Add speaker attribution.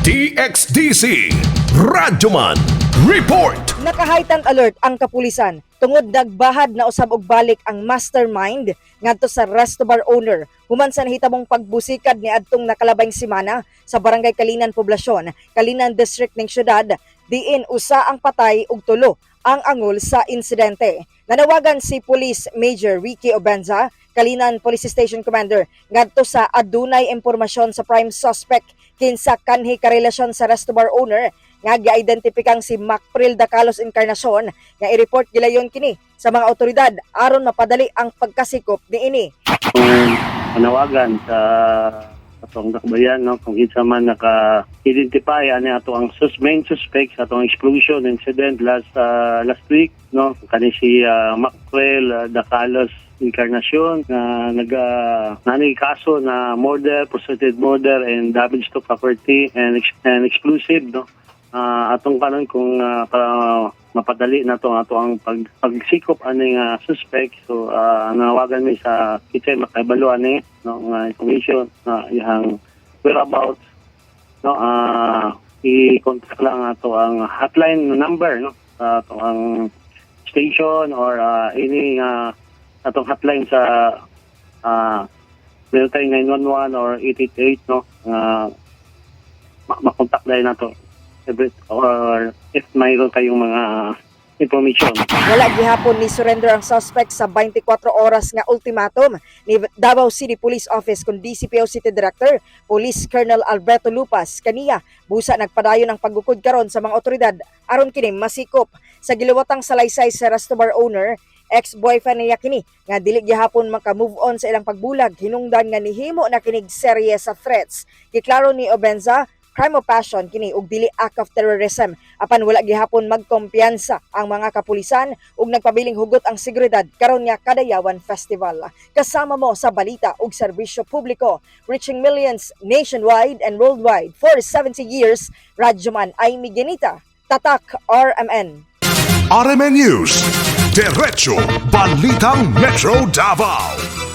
Speaker 1: DXDC Radyoman Report.
Speaker 2: Naka-heightened alert ang kapulisan tungod nagbahad na usab og balik ang mastermind ngadto sa resto bar owner human sa nahitabong pagbusikad ni adtong nakalabayng semana sa barangay Kalinan Poblasyon, Kalinan District ning syudad, diin usa ang patay ug tulo ang angol sa insidente. Nanawagan si Police Major Ricky Obenza, Kalinan Police Station Commander, ngadto sa adunay impormasyon sa prime suspect kinsa kanhi karelasyon sa resto bar owner nga gi-identifikang si Macpril Dacalos Encarnacion nga i-report gilayon kini sa mga otoridad aron mapadali ang pagkasikop niini.
Speaker 3: Panawagan sa atong dakbayan kung kinsa man naka-identify ani ato ang main suspect sa atong explosion incident last week kani si Macpril Dacalos Encarnacion na nanay kaso na murder, prostituted murder and damage to property and explosive atong kanon kung para mapadali na to ato ang pagsikop aning suspect. So nawagan mi sa kitay makaibalo ani nga information na ihang whereabouts i-contact lang ato ang hotline number sa ato ang station or any atong hotline sa military 911 or 888 makontak dahil na to or if mayroon kayong mga information.
Speaker 2: Wala gihapon ni surrender ang suspect sa 24 oras nga ultimatum ni Davao City Police Office kun DCPO City Director Police Colonel Alberto Lupas kaniya busa nagpadayon ang paggukod karon sa mga otoridad aron kini masikop sa giluwatang salaysay sa resto bar owner. Ex-boyfriend niya kini nga dili gihapon maka-move on sa ilang pagbulag hinungdan nga nihimo na kinig serye sa threats. Giklaro ni Obenza, crime of passion kini ug dili act of terrorism apan wala gihapon magkumpiyansa ang mga kapulisan ug nagpabiling hugot ang seguridad karon nga Kadayawan Festival. Kasama mo sa balita ug serbisyo publiko, reaching millions nationwide and worldwide for 70 years. Radyoman Aimee Genita, Tatak RMN.
Speaker 1: RMN News, Diretso Balitang Metro Davao.